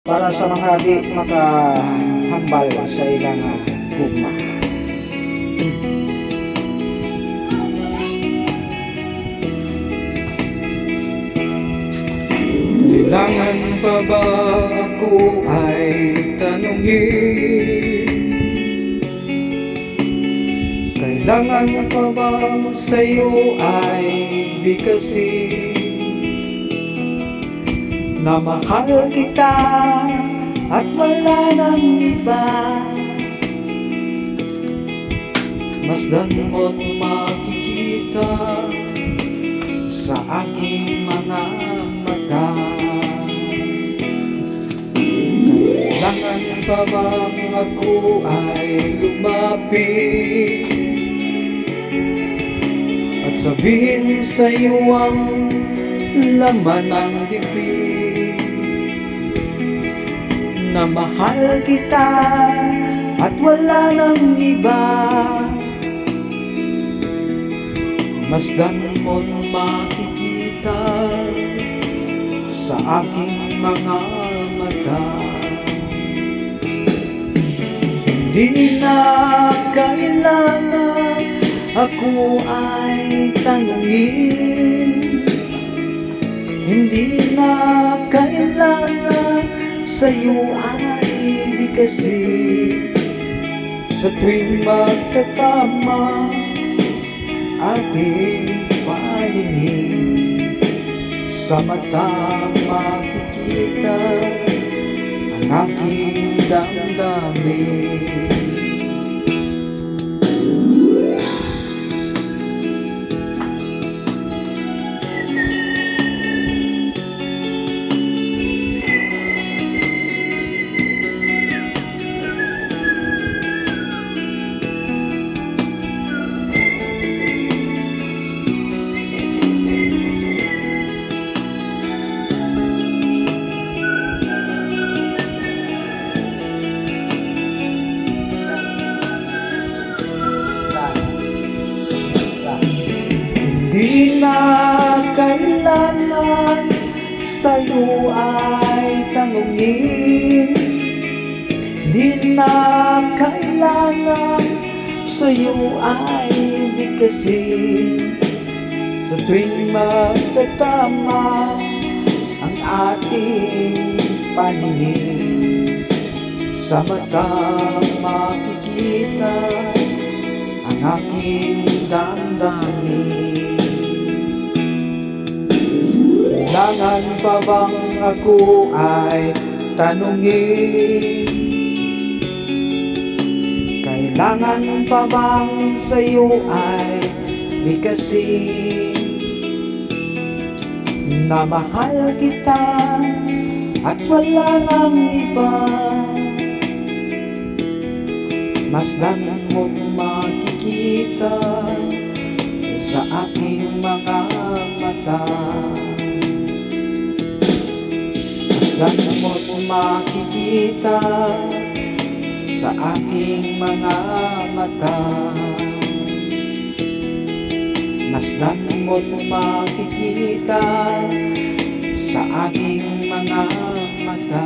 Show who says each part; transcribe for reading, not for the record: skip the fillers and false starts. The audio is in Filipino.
Speaker 1: para sa mga di makahambal sa ilang gugma.
Speaker 2: Kailangan pa ba ako ay tanungin? Kailangan pa ba sa'yo ay bigkasin na mahal kita at wala nang iba? Masdan mo't makikita sa aking mga mata. Kailangan pa bang ako ay lumapit at sabihin sa'yo ang laman ng dibdib na mahal kita at wala nang iba? Masdan mo't makikita sa aking mga mata. Hindi na kailangan ako ay tanungin, hindi na kailangan sa'yo ay bigkasin. Sa tuwing magtatama ating paningin, sa mata makikita ang aking damdamin. Di na kailangan sa'yo ay tanungin, di na kailangan sa'yo ay bigkasin. Sa tuwing magtatama ang ating paningin, sa mata makikita ang aking damdamin. Kailangan pa bang ako ay tanungin? Kailangan pa bang sa'yo ay bigkasin na mahal kita at wala nang iba? Masdan mo't makikita sa aking mga mata. Masdan mo't makikita sa aking mga mata. Masdan mo't makikita sa aking mga mata.